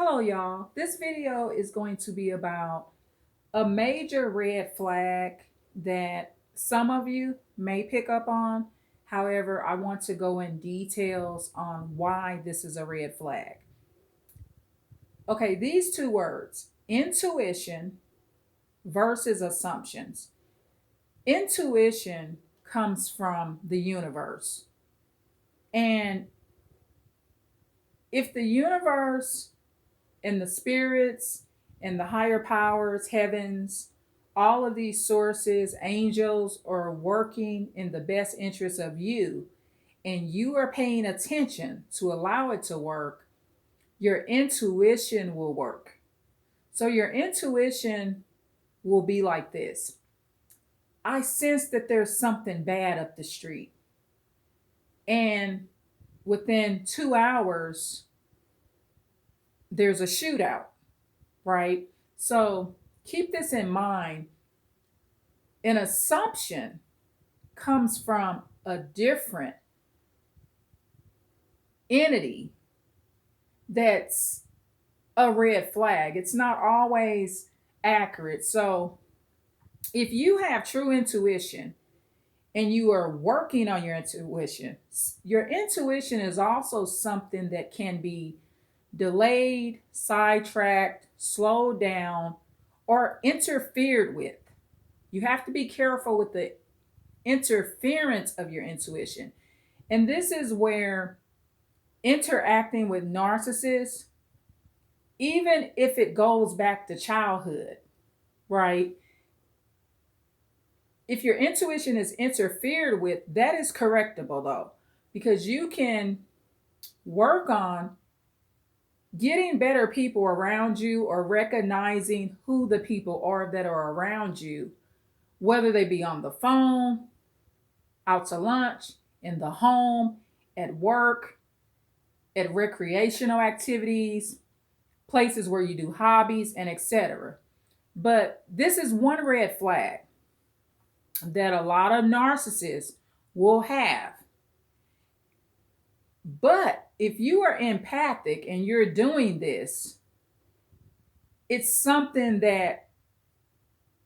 Hello, y'all. This video is going to be about a major red flag that some of you may pick up on. However, I want to go in details on why this is a red flag. Okay, these two words, intuition versus assumptions. Intuition comes from the universe. And if the universe and the spirits and the higher powers, heavens, all of these sources, angels are working in the best interest of you, and you are paying attention to allow it to work, your intuition will work. So your intuition will be like this: I sense that there's something bad up the street. And within 2 hours, there's a shootout, right? So keep this in mind. An assumption comes from a different entity that's a red flag. It's not always accurate. So if you have true intuition and you are working on your intuition is also something that can be delayed, sidetracked, slowed down, or interfered with. You have to be careful with the interference of your intuition. And this is where interacting with narcissists, even if it goes back to childhood, right? If your intuition is interfered with, that is correctable though, because you can work on getting better people around you or recognizing who the people are that are around you, whether they be on the phone, out to lunch, in the home, at work, at recreational activities, places where you do hobbies, and etc. But this is one red flag that a lot of narcissists will have. But if you are empathic and you're doing this, it's something that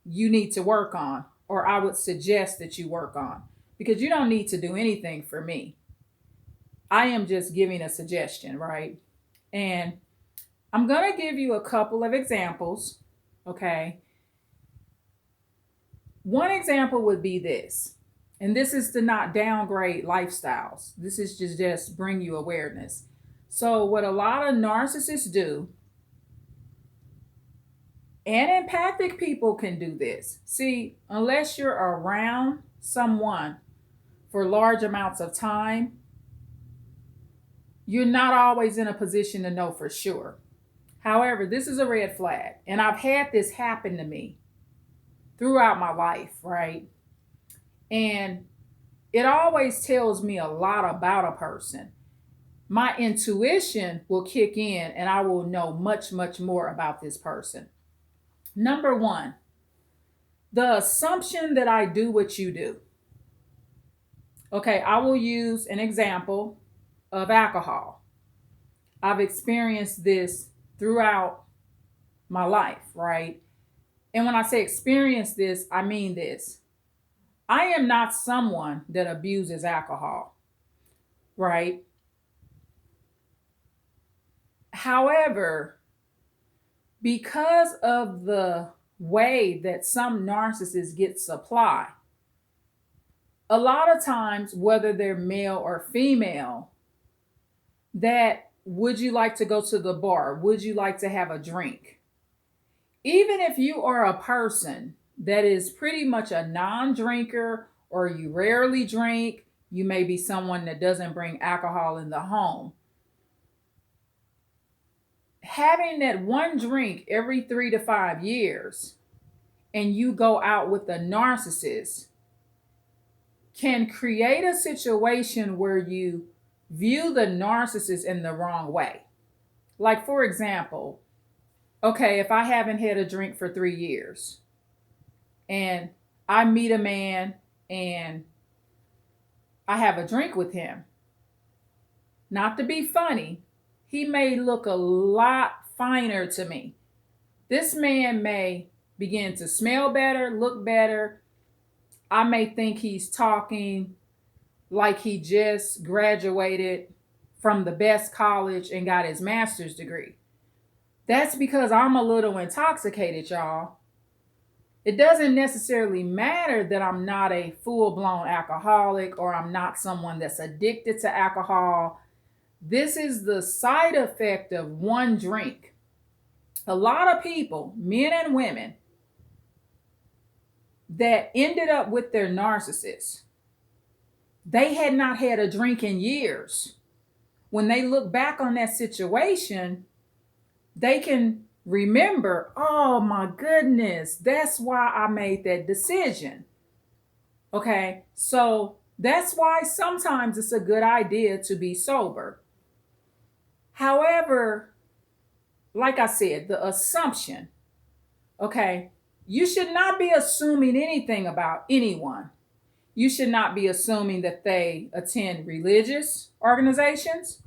you need to work on, or I would suggest that you work on, because you don't need to do anything for me. I am just giving a suggestion, right? And I'm going to give you a couple of examples, okay? One example would be this, and this is to not downgrade lifestyles. This is just bring you awareness. So what a lot of narcissists do, and empathic people can do this. See, unless you're around someone for large amounts of time, you're not always in a position to know for sure. However, this is a red flag, and I've had this happen to me throughout my life, right? And it always tells me a lot about a person. My intuition will kick in and I will know much, much more about this person. Number one, the assumption that I do what you do. Okay, I will use an example of alcohol. I've experienced this throughout my life, right? And when I say experience this, I mean this. I am not someone that abuses alcohol, right? However, because of the way that some narcissists get supply, a lot of times, whether they're male or female, that would you like to go to the bar? Would you like to have a drink? Even if you are a person that is pretty much a non-drinker or you rarely drink, you may be someone that doesn't bring alcohol in the home. Having that one drink every 3 to 5 years and you go out with a narcissist can create a situation where you view the narcissist in the wrong way. Like, for example, okay, if I haven't had a drink for 3 years and I meet a man and I have a drink with him, not to be funny, he may look a lot finer to me. This man may begin to smell better, look better. I may think he's talking like he just graduated from the best college and got his master's degree. That's because I'm a little intoxicated, y'all. It doesn't necessarily matter that I'm not a full blown alcoholic or I'm not someone that's addicted to alcohol. This is the side effect of one drink. A lot of people, men and women, that ended up with their narcissists, they had not had a drink in years. When they look back on that situation, they can remember, oh my goodness, that's why I made that decision. Okay, so that's why sometimes it's a good idea to be sober. However, like I said, the assumption, okay, you should not be assuming anything about anyone. You should not be assuming that they attend religious organizations.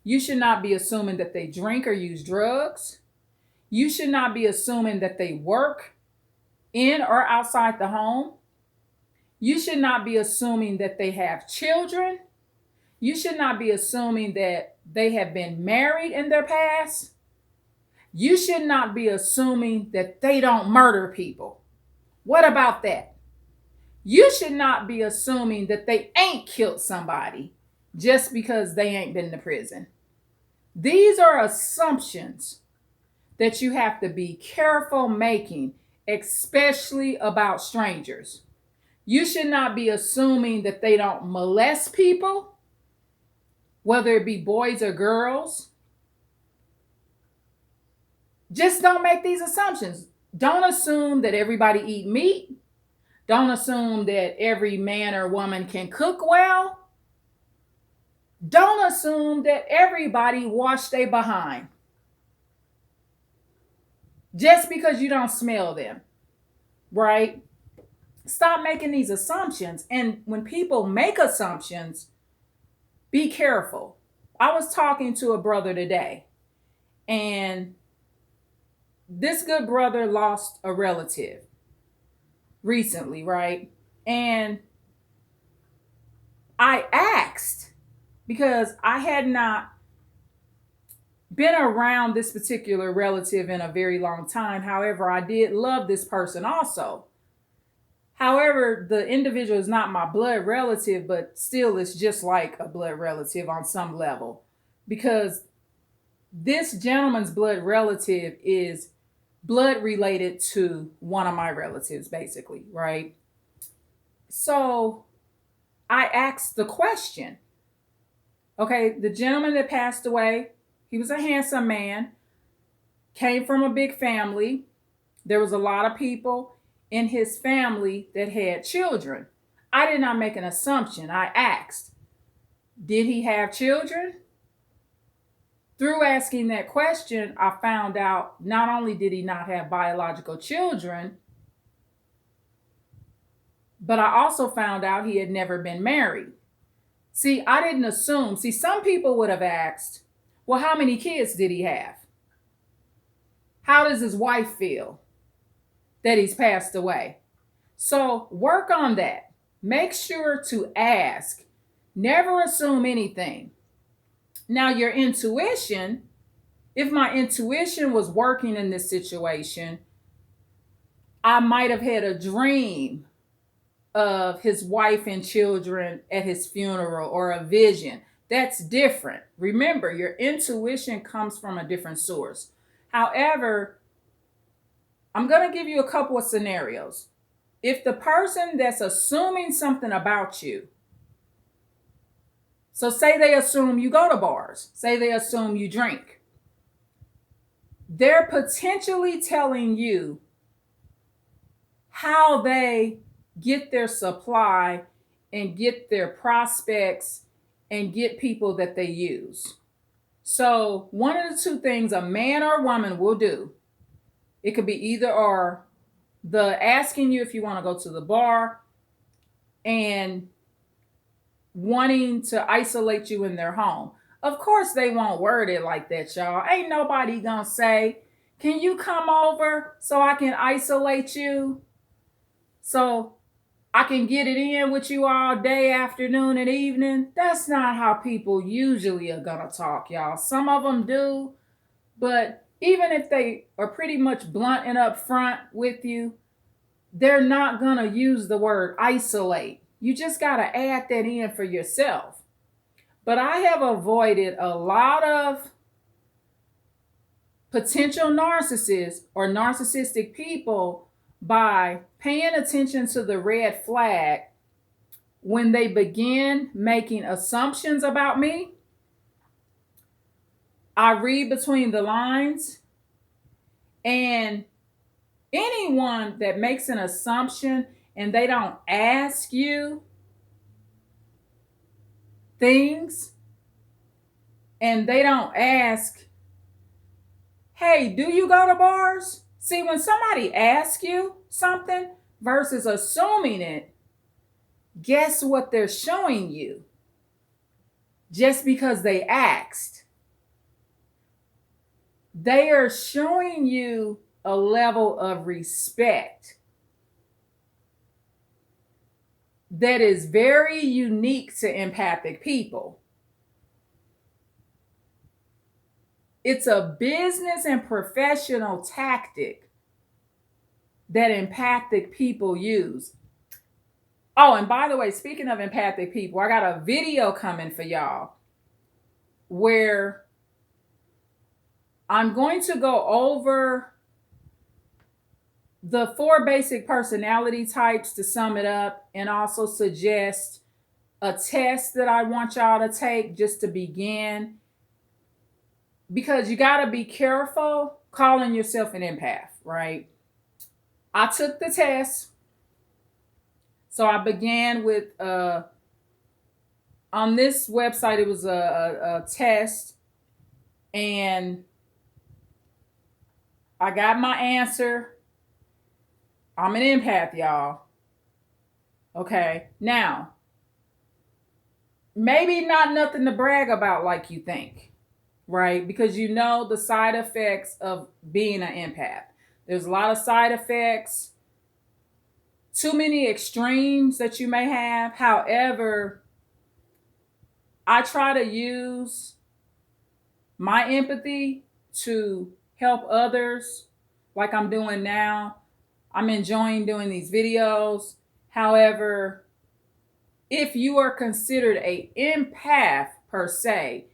You should not be assuming that they drink or use drugs. You should not be assuming that they work in or outside the home. You should not be assuming that they have children. You should not be assuming that they have been married in their past. You should not be assuming that they don't murder people. What about that? You should not be assuming that they ain't killed somebody just because they ain't been to prison. These are assumptions that you have to be careful making, especially about strangers. You should not be assuming that they don't molest people, whether it be boys or girls. Just don't make these assumptions. Don't assume that everybody eat meat. Don't assume that every man or woman can cook well. Don't assume that everybody wash their behind. Just because you don't smell them, right? Stop making these assumptions. And when people make assumptions, be careful. I was talking to a brother today, and this good brother lost a relative recently, right? And I asked, because I had not been around this particular relative in a very long time. However, I did love this person also. However, the individual is not my blood relative, but still it's just like a blood relative on some level, because this gentleman's blood relative is blood related to one of my relatives, basically, right? So I asked the question, okay, the gentleman that passed away, he was a handsome man, came from a big family. There was a lot of people in his family that had children. I did not make an assumption. I asked, did he have children? Through asking that question, I found out not only did he not have biological children, but I also found out he had never been married. See, I didn't assume. See, some people would have asked, well, how many kids did he have? How does his wife feel that he's passed away? So work on that. Make sure to ask. Never assume anything. Now, your intuition, if my intuition was working in this situation, I might have had a dream of his wife and children at his funeral, or a vision. That's different. Remember, your intuition comes from a different source. However, I'm going to give you a couple of scenarios. If the person that's assuming something about you, so say they assume you go to bars, say they assume you drink, they're potentially telling you how they get their supply and get their prospects and get people that they use. So one of the two things a man or woman will do, it could be either or, the asking you if you want to go to the bar and wanting to isolate you in their home. Of course, they won't word it like that, y'all. Ain't nobody gonna say, "Can you come over so I can isolate you? So I can get it in with you all day, afternoon, and evening." That's not how people usually are gonna talk, y'all. Some of them do, but even if they are pretty much blunt and upfront with you, they're not gonna use the word isolate. You just gotta add that in for yourself. But I have avoided a lot of potential narcissists or narcissistic people by paying attention to the red flag when they begin making assumptions about me. I read between the lines, and anyone that makes an assumption and they don't ask you things, and they don't ask, "Hey, do you go to bars?" See, when somebody asks you something versus assuming it, guess what they're showing you? Just because they asked, they are showing you a level of respect that is very unique to empathic people. It's a business and professional tactic that empathic people use. Oh, and by the way, speaking of empathic people, I got a video coming for y'all where I'm going to go over the 4 basic personality types to sum it up, and also suggest a test that I want y'all to take just to begin. Because you got to be careful calling yourself an empath, right? I took the test. So I began with, on this website, it was a test, and I got my answer. I'm an empath, y'all. Okay. Now, maybe not nothing to brag about like you think, right? Because you know the side effects of being an empath. There's a lot of side effects, too many extremes that you may have. However, I try to use my empathy to help others like I'm doing now. I'm enjoying doing these videos. However, if you are considered an empath per se,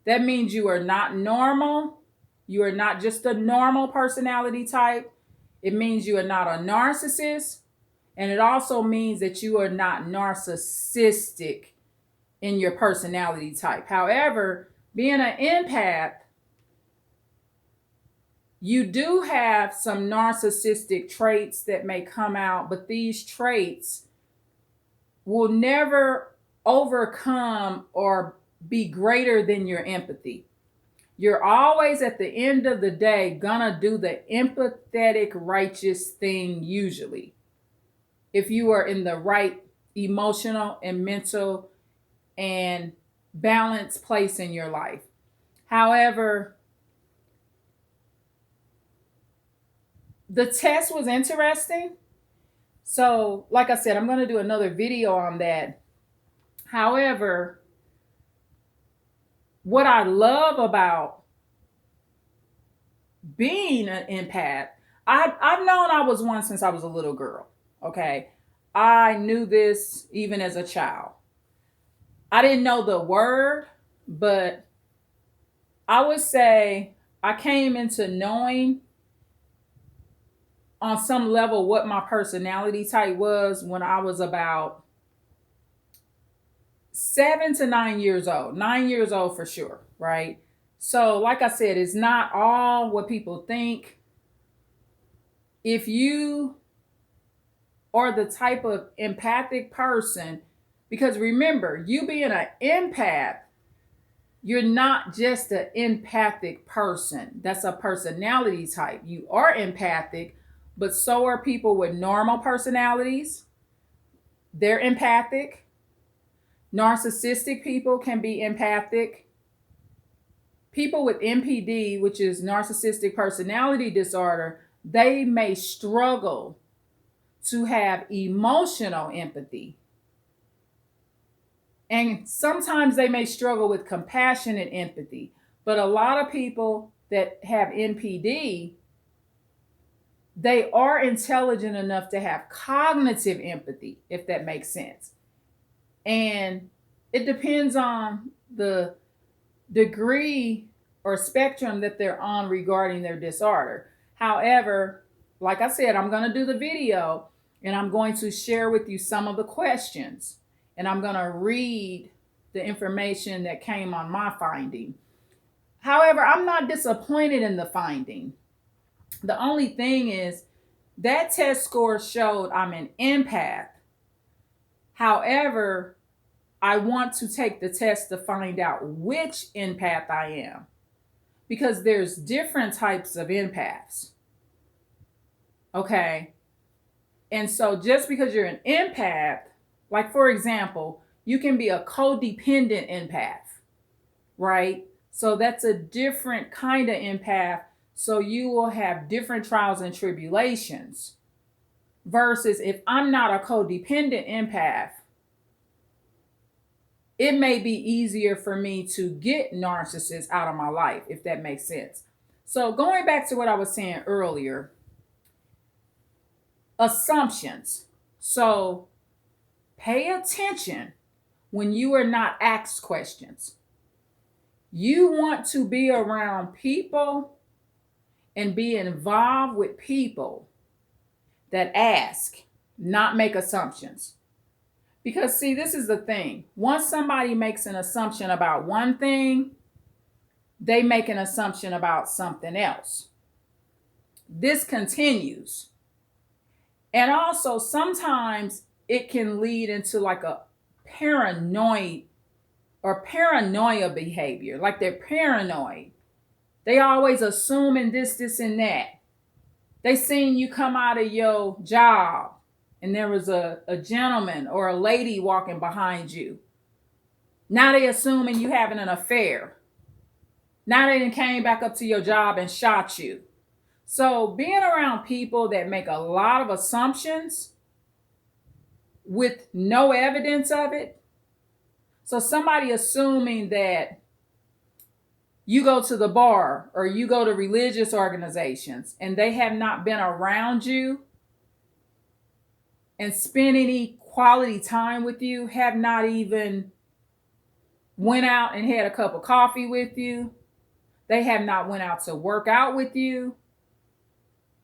that means you are not normal. You are not just a normal personality type. It means you are not a narcissist. And it also means that you are not narcissistic in your personality type. However, being an empath, you do have some narcissistic traits that may come out, but these traits will never overcome or be greater than your empathy. You're always at the end of the day gonna do the empathetic, righteous thing usually. If you are in the right emotional and mental and balanced place in your life. However, the test was interesting. So, like I said, I'm going to do another video on that. However, what I love about being an empath, I've known I was one since I was a little girl. Okay. I knew this even as a child. I didn't know the word, but I would say I came into knowing on some level what my personality type was when I was about 7 to 9 years old. 9 years old for sure, right? So, like I said, it's not all what people think. If you are the type of empathic person, because remember, you being an empath, you're not just an empathic person. That's a personality type. You are empathic, but so are people with normal personalities. They're empathic. Narcissistic people can be empathic. people with NPD, which is narcissistic personality disorder, they may struggle to have emotional empathy. And sometimes they may struggle with compassionate empathy. But a lot of people that have NPD, they are intelligent enough to have cognitive empathy, if that makes sense. And it depends on the degree or spectrum that they're on regarding their disorder. However, like I said, I'm going to do the video and I'm going to share with you some of the questions, and I'm going to read the information that came on my finding. However, I'm not disappointed in the finding. The only thing is that test score showed I'm an empath. However, I want to take the test to find out which empath I am, because there's different types of empaths. Okay. And so just because you're an empath, like for example, you can be a codependent empath, right? So that's a different kind of empath. So you will have different trials and tribulations. Versus if I'm not a codependent empath, it may be easier for me to get narcissists out of my life, if that makes sense. So going back to what I was saying earlier, assumptions. So pay attention when you are not asked questions. You want to be around people and be involved with people that ask, not make assumptions. Because see, this is the thing. Once somebody makes an assumption about one thing, they make an assumption about something else. This continues. And also sometimes it can lead into like a paranoid or paranoia behavior. Like they're paranoid. They always assuming this, and that. They seen you come out of your job and there was a gentleman or a lady walking behind you. Now they assuming you having an affair. Now they came back up to your job and shot you. So being around people that make a lot of assumptions with no evidence of it. So somebody assuming that you go to the bar or you go to religious organizations and they have not been around you and spent any quality time with you, have not even went out and had a cup of coffee with you. They have not went out to work out with you.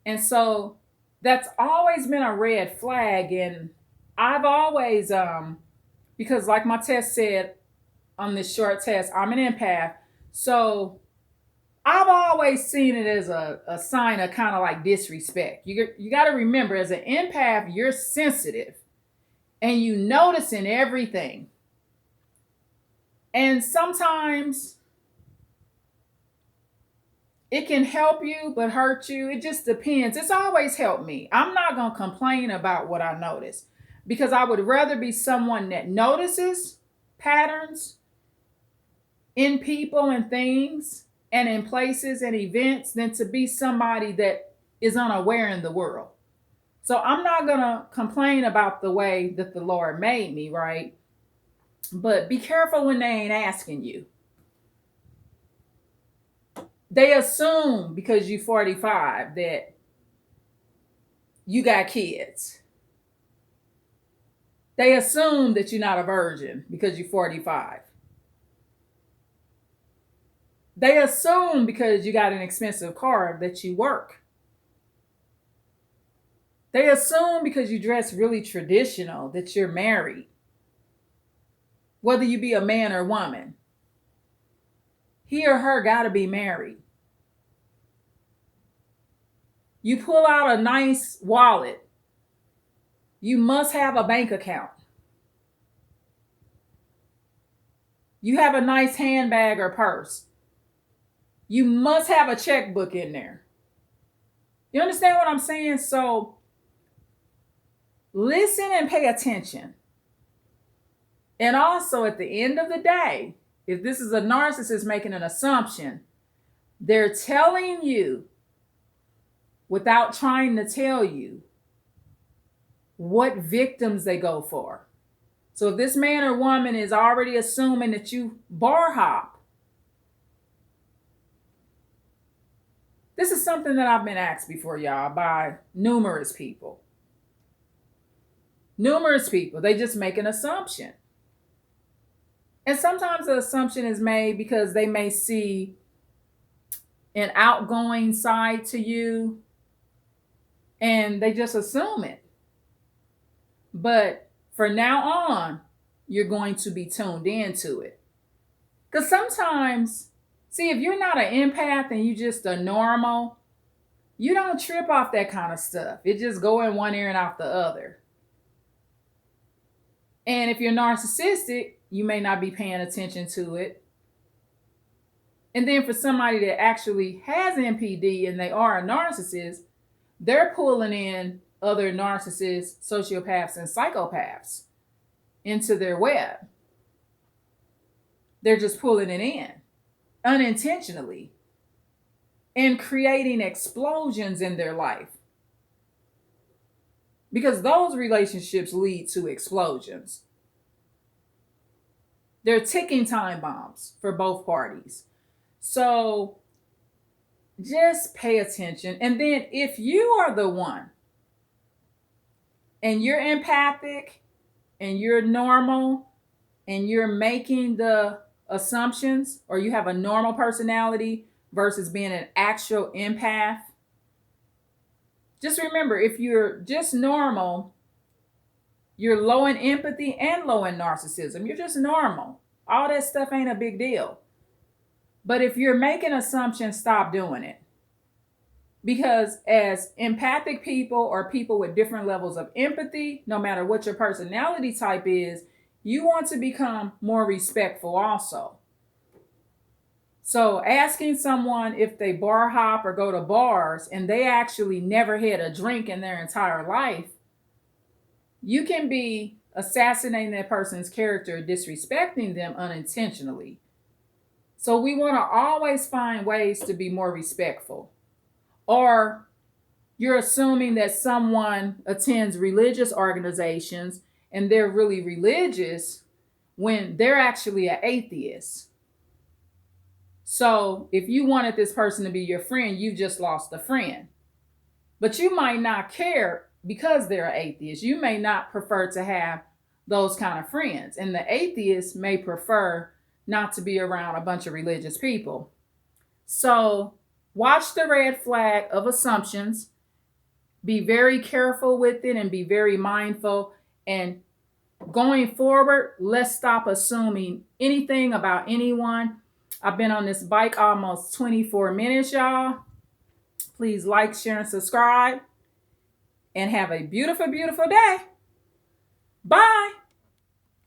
And so that's always been a red flag. And I've always, because like my test said on this short test, I'm an empath. So I've always seen it as a sign of kind of like disrespect. You got to remember, as an empath, you're sensitive and you noticing everything. And sometimes it can help you, but hurt you. It just depends. It's always helped me. I'm not going to complain about what I notice, because I would rather be someone that notices patterns in people and things and in places and events than to be somebody that is unaware in the world. So I'm not going to complain about the way that the Lord made me, right? But be careful when they ain't asking you. They assume because you're 45 that you got kids. They assume that you're not a virgin because you're 45. They assume because you got an expensive car that you work. They assume because you dress really traditional that you're married, whether you be a man or woman. He or her got to be married. You pull out a nice wallet, you must have a bank account. You have a nice handbag or purse, you must have a checkbook in there. You understand what I'm saying? So listen and pay attention. And also at the end of the day, if this is a narcissist making an assumption, they're telling you without trying to tell you what victims they go for. So if this man or woman is already assuming that you bar hop, this is something that I've been asked before, y'all, by numerous people. Numerous people, they just make an assumption. And sometimes the assumption is made because they may see an outgoing side to you and they just assume it. But for now on, you're going to be tuned into it. Because sometimes, see, if you're not an empath and you just a normal, you don't trip off that kind of stuff. It just go in one ear and out the other. And if you're narcissistic, you may not be paying attention to it. And then for somebody that actually has NPD and they are a narcissist, they're pulling in other narcissists, sociopaths, and psychopaths into their web. They're just pulling it in unintentionally and creating explosions in their life. Because those relationships lead to explosions. They're ticking time bombs for both parties. So just pay attention. And then if you are the one and you're empathic and you're normal and you're making the assumptions, or you have a normal personality versus being an actual empath, just remember, if you're just normal, you're low in empathy and low in narcissism. You're just normal. All that stuff ain't a big deal. But if you're making assumptions, stop doing it. Because as empathic people or people with different levels of empathy, no matter what your personality type is, you want to become more respectful also. So asking someone if they bar hop or go to bars and they actually never had a drink in their entire life, you can be assassinating that person's character, disrespecting them unintentionally. So we want to always find ways to be more respectful. Or you're assuming that someone attends religious organizations and they're really religious when they're actually an atheist. So if you wanted this person to be your friend, you just lost a friend. But you might not care because they're an atheist. You may not prefer to have those kind of friends. And the atheist may prefer not to be around a bunch of religious people. So watch the red flag of assumptions. Be very careful with it and be very mindful. And going forward, let's stop assuming anything about anyone. I've been on this bike almost 24 minutes, y'all. Please like, share, and subscribe. And have a beautiful, beautiful day. Bye.